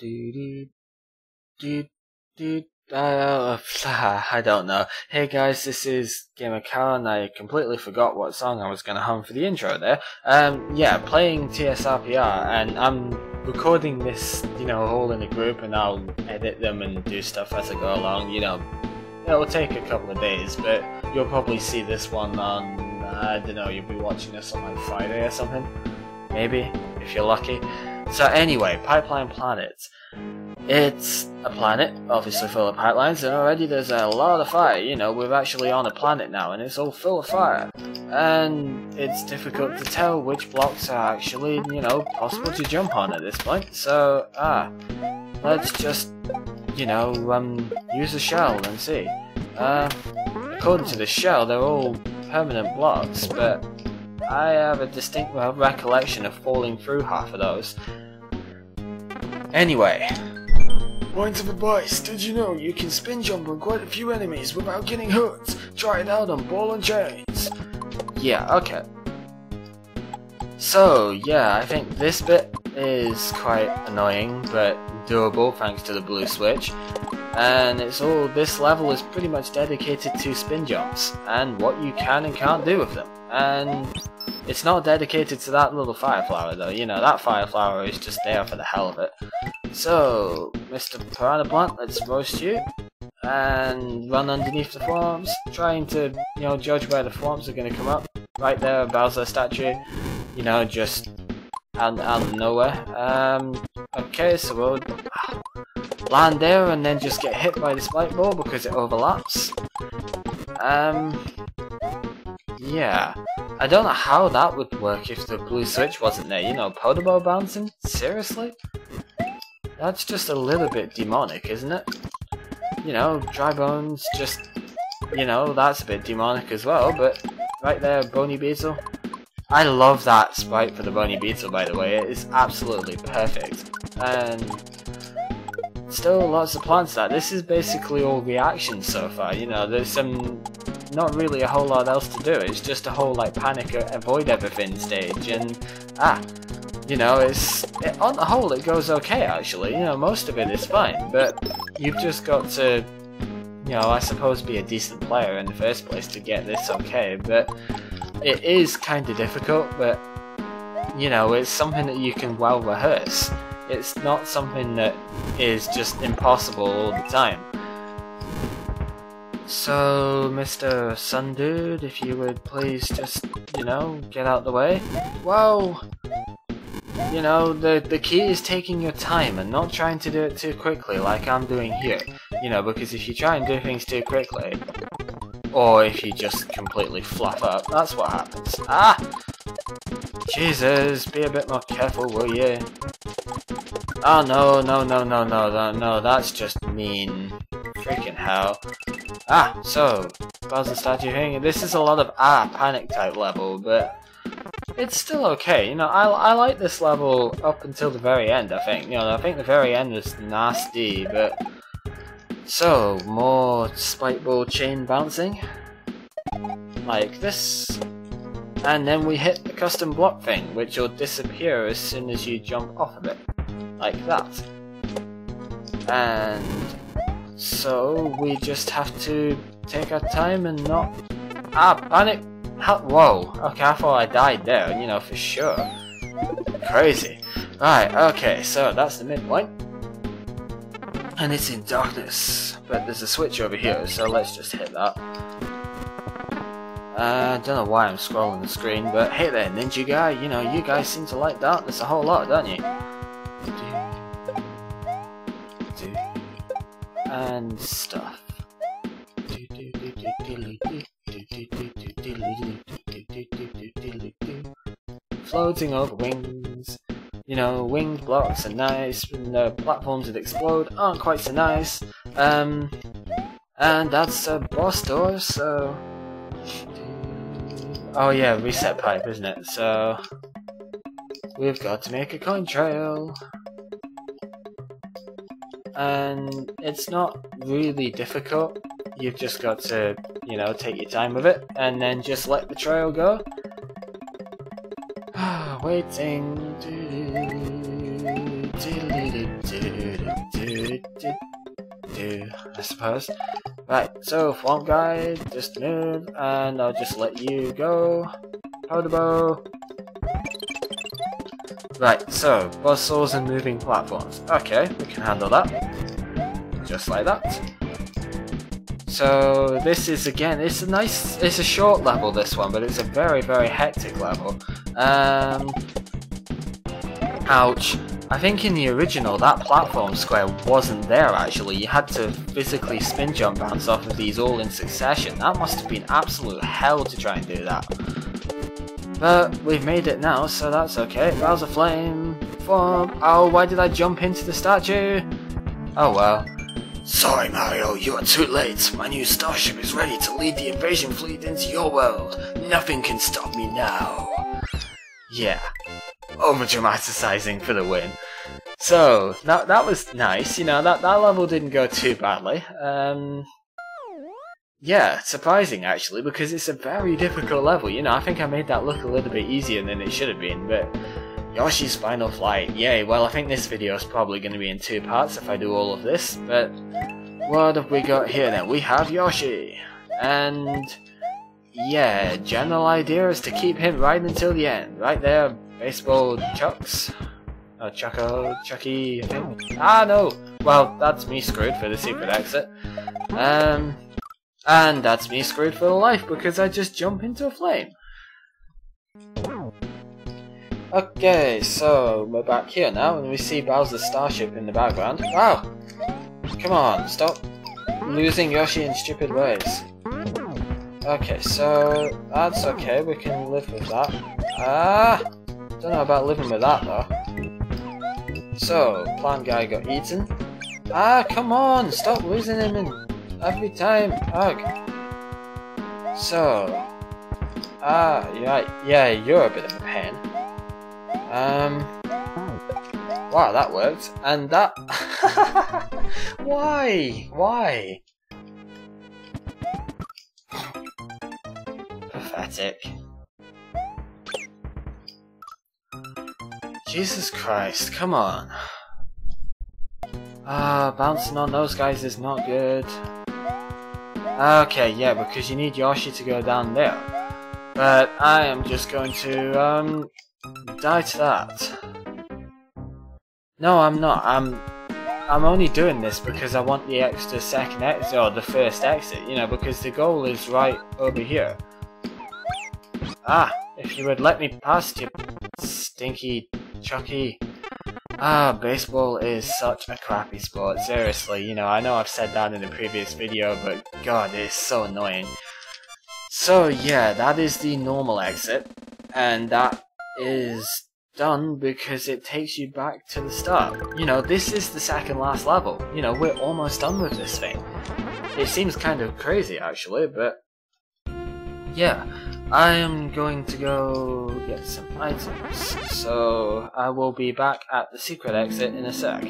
I don't know. Hey guys, this is gamercal, and I completely forgot what song I was gonna hum for the intro there. Yeah, playing TSRPR, and I'm recording this, all in a group, and I'll edit them and do stuff as I go along. It'll take a couple of days, but you'll probably see this one on, I don't know, you'll be watching this on like Friday or something, maybe, if you're lucky. So anyway, Pipeline Planet. It's a planet, obviously full of pipelines, and already there's a lot of fire. We're actually on a planet now, and it's all full of fire. And it's difficult to tell which blocks are actually, possible to jump on at this point. So, let's just, use a shell and see. According to the shell, they're all permanent blocks, but I have a distinct recollection of falling through half of those. Anyway, points of advice: did you know you can spin jump on quite a few enemies without getting hurt? Try it out on ball and chains. Yeah, okay. So, yeah, I think this bit is quite annoying, but doable thanks to the blue switch. And this level is pretty much dedicated to spin jumps, and what you can and can't do with them. And it's not dedicated to that little fire flower though, that fire flower is just there for the hell of it. So, Mr. Piranha Plant, let's roast you, and run underneath the forms, trying to, judge where the forms are going to come up. Right there, Bowser statue, just out of nowhere. Okay, so we'll land there and then just get hit by the spike ball because it overlaps. Yeah. I don't know how that would work if the blue switch wasn't there. Podobo bouncing? Seriously? That's just a little bit demonic, isn't it? Dry bones, just, that's a bit demonic as well, but right there, Bony Beetle. I love that sprite for the Bony Beetle, by the way. It is absolutely perfect. And still lots of plants that. This is basically all reactions so far, there's not really a whole lot else to do. It's just a whole panic avoid everything stage, and on the whole it goes okay actually. Most of it is fine, but you've just got to, I suppose be a decent player in the first place to get this okay. But it is kind of difficult, but it's something that you can well rehearse. It's not something that is just impossible all the time. So, Mr. Sun Dude, if you would please just, get out the way. Whoa! The key is taking your time and not trying to do it too quickly like I'm doing here. Because if you try and do things too quickly, or if you just completely fluff up, that's what happens. Ah! Jesus, be a bit more careful, will you? Oh no, that's just mean. Freaking hell. So, Bowser statue thing. This is a lot of panic type level, but it's still okay. I like this level up until the very end, I think. I think the very end is nasty, but... So, more spike ball chain bouncing. Like this. And then we hit the custom block thing, which will disappear as soon as you jump off of it. Like that. And... so we just have to take our time and not... panic! Whoa! Okay, I thought I died there, for sure. Crazy. Right, okay, so that's the midpoint. And it's in darkness. But there's a switch over here, so let's just hit that. I don't know why I'm scrolling the screen, but hey there, Ninja Guy, you guys seem to like darkness a whole lot, don't you? And stuff. Floating over wings. Winged blocks are nice, and the platforms that explode aren't quite so nice. And that's a boss door, so... Oh yeah, reset pipe, isn't it? So... we've got to make a coin trail. And it's not really difficult. You've just got to, take your time with it, and then just let the trail go. Waiting. I suppose. Right, so Swamp Guy, just move, and I'll just let you go. Powder bow. Right, so buzzsaws and moving platforms. Okay, we can handle that. Just like that. So this is, again, it's a short level, this one, but it's a very, very hectic level. Ouch. I think in the original, that platform square wasn't there actually. You had to physically spin jump bounce off of these all in succession. That must have been absolute hell to try and do that. But we've made it now, so that's okay. Bowser Flame, form. Oh, why did I jump into the statue? Oh well. Sorry Mario, you are too late. My new starship is ready to lead the invasion fleet into your world. Nothing can stop me now. Yeah. Over-dramaticizing for the win. So, that was nice, you know, that level didn't go too badly. Yeah, surprising actually, because it's a very difficult level, you know, I think I made that look a little bit easier than it should have been, but Yoshi's Final Flight, yay, well I think this video is probably going to be in 2 parts if I do all of this, but what have we got here then? We have Yoshi, and yeah, general idea is to keep him right until the end, right there. Baseball Chucks? Oh, Chucky, I think. Ah, no! Well, that's me screwed for the secret exit. And that's me screwed for the life because I just jump into a flame. Okay, so we're back here now and we see Bowser's starship in the background. Wow! Come on, stop losing Yoshi in stupid ways. Okay, so that's okay, we can live with that. Ah! Don't know about living with that though. So, plant guy got eaten. Ah, come on! Stop losing him in every time. Ugh. So, yeah, you're a bit of a pain. Wow, that worked. And that. Why? Why? Pathetic. Jesus Christ, come on. Bouncing on those guys is not good. Okay, yeah, because you need Yoshi to go down there. But I am just going to, die to that. No, I'm not. I'm only doing this because I want the extra second exit, or the first exit, you know, because the goal is right over here. Ah, if you would let me past, you stinky Chucky. Ah, baseball is such a crappy sport, seriously, you know, I know I've said that in a previous video, but god, it is so annoying. So yeah, that is the normal exit, and that is done because it takes you back to the start. You know, this is the second last level, you know, we're almost done with this thing. It seems kind of crazy actually, but yeah. I am going to go get some items, so I will be back at the secret exit in a sec.